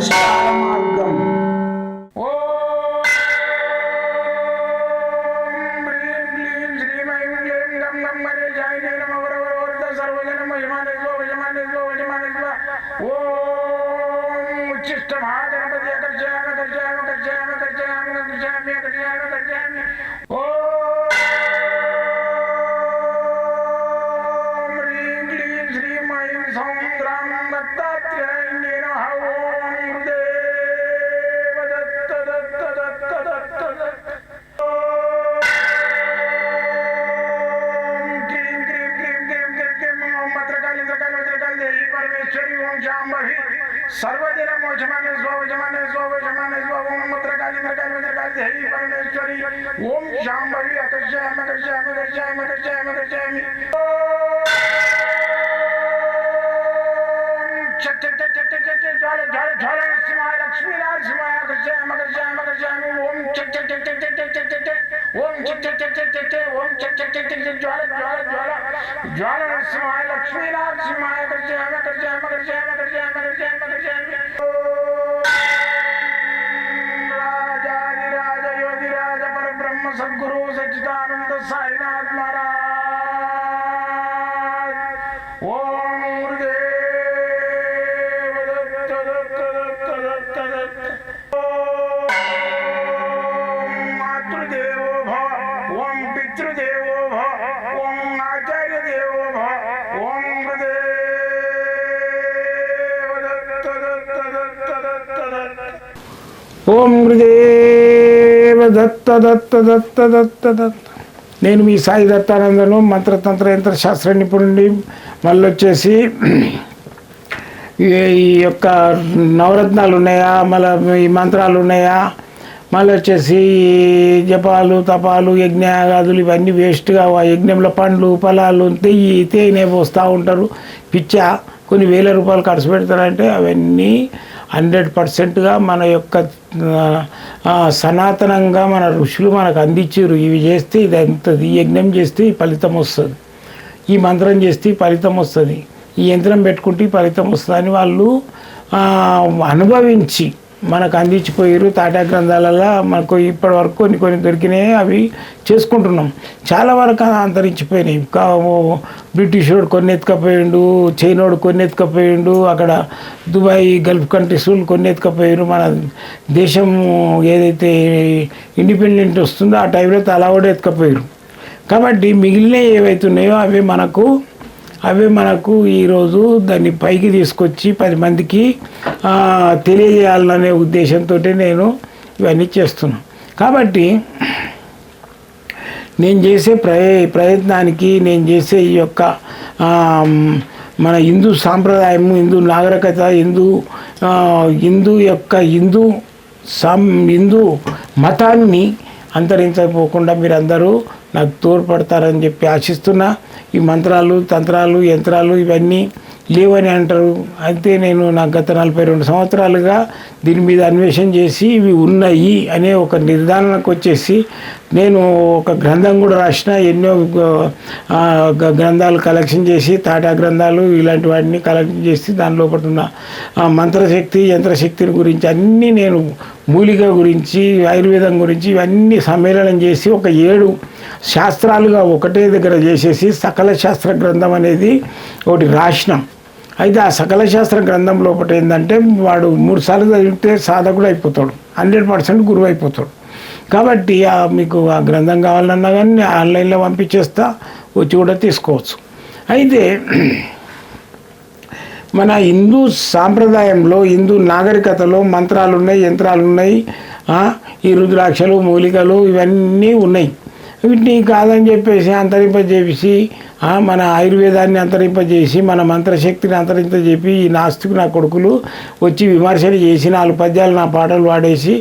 పరిష్కార మార్గం. सर्वदिन मोचमाने स्वजमाने स्वजमाने स्वम मत्रकाली मत्रकाली मत्रकाली देवी परमेश्वरी ओम शांभवी अकर्षयामि अकर्षयामि अकर्षयामि अकर्षयामि अकर्षयामि चट चट चट चट चट ज्वाल ज्वाल ज्वाल नरसिंहाय लक्ष्मी नरसिंहाय अकर्षयामि अकर्षयामि अकर्षयामि ओम चट चट चट चट चट चट चट ओम चट चट चट चट चट ओम चट चट चट चट ज्वाल ज्वाल ज्वाल ज्वाल नरसिंहाय लक्ष्मी नरसिंहाय अकर्षयामि अकर्षयामि अकर्षयामि अकर्षयामि अकर्षयामि अकर्षयामि राजाधिराज योगिराज परब्रह्म सद्गुरु सच्चिदानंद साईनाथ महाराज ओम गुरुदेव दत्त दत्त दत्त दत्त दत्त ओम मातृदेवो भव ओम पितृदेवो भव ओम आचार्य देवो भव ओम गुरुदेव दत्त दत्त दत्त दत्त दत्त ఓం గురుదేవ దత్త దత్త దత్త దత్త దత్త. నేను మీ సాయి దత్తానందను, మంత్రతంత్ర యంత్ర శాస్త్ర నిపుణుడి. మళ్ళీ వచ్చేసి ఈ యొక్క నవరత్నాలు ఉన్నాయా, మళ్ళీ ఈ మంత్రాలు ఉన్నాయా, మళ్ళీ వచ్చేసి జపాలు తపాలు యజ్ఞయాగాదులు ఇవన్నీ వేస్ట్గా యజ్ఞంలో పండ్లు ఫలాలు తేనె పోస్తూ ఉంటారు. పిచ్చా కొన్ని వేల రూపాయలు ఖర్చు పెడతారంటే అవన్నీ 100%గా మన యొక్క సనాతనంగా మన ఋషులు మనకు అందించారు. ఇవి చేస్తే ఇది అవుతుంది, ఈ యజ్ఞం చేస్తే ఈ ఫలితం వస్తుంది, ఈ మంత్రం చేస్తే ఈ ఫలితం వస్తుంది, ఈ యంత్రం పెట్టుకుంటే ఈ ఫలితం వస్తుంది అని వాళ్ళు అనుభవించి మనకు అందించిపోయారు. తాటా గ్రంథాలలో మనకు ఇప్పటి వరకు కొన్ని కొన్ని దొరికినాయి, అవి చేసుకుంటున్నాం. చాలా వరకు అంతరించిపోయినాయి. బ్రిటిషోడు కొన్ని ఎత్తుకపోయిండు, చైనోడు కొన్ని ఎత్తుకపోయిండు, అక్కడ దుబాయ్ గల్ఫ్ కంట్రీస్ కొన్ని ఎత్తుకపోయారు. మన దేశం ఏదైతే ఇండిపెండెంట్ వస్తుందో ఆ టైంలో తలా కూడా ఎత్తుకపోయారు. కాబట్టి మిగిలినవి ఏవైతున్నాయో అవే మనకు ఈరోజు దాన్ని పైకి తీసుకొచ్చి 10 మందికి తెలియజేయాలనే ఉద్దేశంతో నేను ఇవన్నీ చేస్తున్నాను. కాబట్టి నేను చేసే ప్రయత్నానికి, నేను చేసే ఈ యొక్క మన హిందూ సాంప్రదాయము, హిందూ నాగరికత, హిందూ మతాన్ని అంతరించకపోకుండా మీరందరూ నాకు తోడ్పడతారని చెప్పి ఆశిస్తున్నా. ఈ మంత్రాలు తంత్రాలు యంత్రాలు ఇవన్నీ లేవని అంటారు. అయితే నేను నాకు గత 42 సంవత్సరాలుగా దీని మీద అన్వేషణ చేసి ఇవి ఉన్నాయి అనే ఒక నిర్ధారణకు వచ్చేసి నేను ఒక గ్రంథం కూడా రాసిన. ఎన్నో గ్రంథాలు కలెక్షన్ చేసి, తాటా గ్రంథాలు ఇలాంటి వాటిని కలెక్షన్ చేసి దాని లోపల ఉన్న మంత్రశక్తి యంత్రశక్తిని గురించి అన్నీ నేను మూలిక గురించి ఆయుర్వేదం గురించి ఇవన్నీ సమ్మేళనం చేసి ఒక 7 శాస్త్రాలుగా ఒకటే దగ్గర చేసేసి సకల శాస్త్ర గ్రంథం అనేది ఒకటి రాసినాం. అయితే ఆ సకల శాస్త్ర గ్రంథం లోపల ఏంటంటే వాడు 3 సార్లు చదివితే సాధకుడు అయిపోతాడు, 100% గురువు అయిపోతాడు. కాబట్టి మీకు ఆ గ్రంథం కావాలన్నా కానీ ఆన్లైన్లో పంపించేస్తా, వచ్చి కూడా తీసుకోవచ్చు. అయితే మన హిందూ సాంప్రదాయంలో, హిందూ నాగరికతలో మంత్రాలు ఉన్నాయి, యంత్రాలు ఉన్నాయి, ఈ రుద్రాక్షలు మూలికలు ఇవన్నీ ఉన్నాయి. వీటిని కాదని చెప్పేసి అంతరింపజేసి మన ఆయుర్వేదాన్ని అంతరింపజేసి మన మంత్రశక్తిని అంతరింపజేపి ఈ నాస్తికు నా కొడుకులు వచ్చి విమర్శలు చేసి 4 పద్యాలు నా పాటలు వాడేసి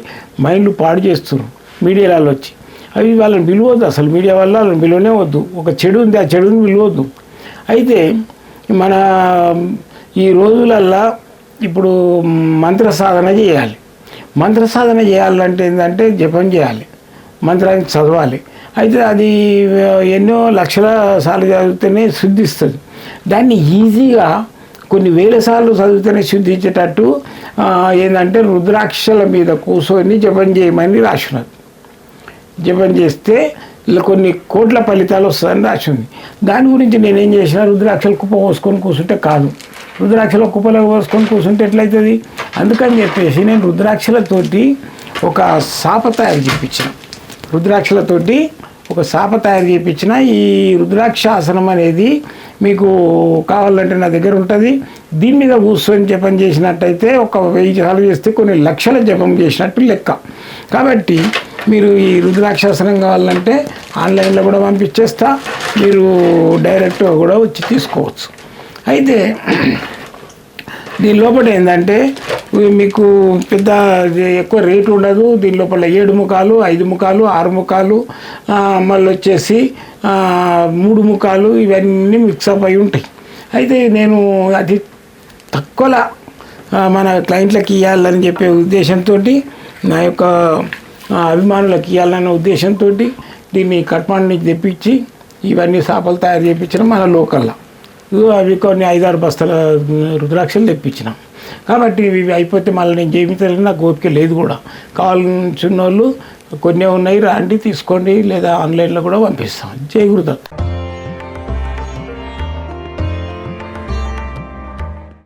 మైండ్లు పాడు చేస్తున్నారు మీడియాలలో వచ్చి. అవి వాళ్ళని పిలవద్దు, అసలు మీడియా వల్ల వాళ్ళని పిలవనే వద్దు. ఒక చెడు ఉంది, ఆ చెడుని పిలవద్దు. అయితే మన ఈ రోజులల్లో ఇప్పుడు మంత్ర సాధన చేయాలి. మంత్ర సాధన చేయాలంటే ఏంటంటే జపం చేయాలి, మంత్రాన్ని చదవాలి. అయితే అది ఎన్నో లక్షల సార్లు చదివితేనే శుద్ధిస్తుంది. దాన్ని ఈజీగా కొన్ని వేల సార్లు చదివితేనే సిద్ధించేటట్టు ఏంటంటే రుద్రాక్షల మీద కూర్చొని జపం చేయమని రాసినారు. జపం చేస్తే ఇలా కొన్ని కోట్ల ఫలితాలు వస్తుందని రాసింది. దాని గురించి నేనేం చేసిన, రుద్రాక్షల కుప్ప పోసుకొని కూర్చుంటే కాదు, రుద్రాక్షల కుప్పలో పోసుకొని కూర్చుంటే ఎట్లయితుంది. అందుకని చెప్పేసి నేను రుద్రాక్షలతోటి ఒక సాప తయారు చేయించిన, రుద్రాక్షలతోటి ఒక సాప తయారు చేయించిన. ఈ రుద్రాక్ష ఆసనం అనేది మీకు కావాలంటే నా దగ్గర ఉంటుంది. దీని మీద కూర్చొని జపం చేసినట్టయితే ఒక 1000 సార్లు చేస్తే కొన్ని లక్షల జపం చేసినట్టు లెక్క. కాబట్టి మీరు ఈ రుద్రాక్షాసనం కావాలంటే ఆన్లైన్లో కూడా పంపించేస్తా, మీరు డైరెక్ట్గా కూడా వచ్చి తీసుకోవచ్చు. అయితే దీని లోపల ఏంటంటే మీకు పెద్ద ఎక్కువ రేటు ఉండదు. దీని లోపల 7 ముఖాలు, 5 ముఖాలు, 6 ముఖాలు, మళ్ళీ వచ్చేసి 3 ముఖాలు, ఇవన్నీ మిక్సప్ అయి ఉంటాయి. అయితే నేను అతి తక్కువలో మన క్లయింట్లకు ఇవ్వాలని చెప్పే ఉద్దేశంతో, నా యొక్క అభిమానులకు ఇవ్వాలన్న ఉద్దేశంతో దీన్ని కట్మాండ్ నుంచి తెప్పించి ఇవన్నీ సాపలు తయారు చేయించడం మన లోకల్లో. అవి కొన్ని 5-6 బస్తాల రుద్రాక్షలు తెప్పించినాం. కాబట్టి ఇవి అయిపోతే మళ్ళీ నేను చేయించలేదు, నాకు ఓపిక లేదు కూడా. కావాల్సిన వాళ్ళు కొన్ని ఉన్నాయి, రండి తీసుకోండి, లేదా ఆన్లైన్లో కూడా పంపిస్తాం. జై గురుదత్.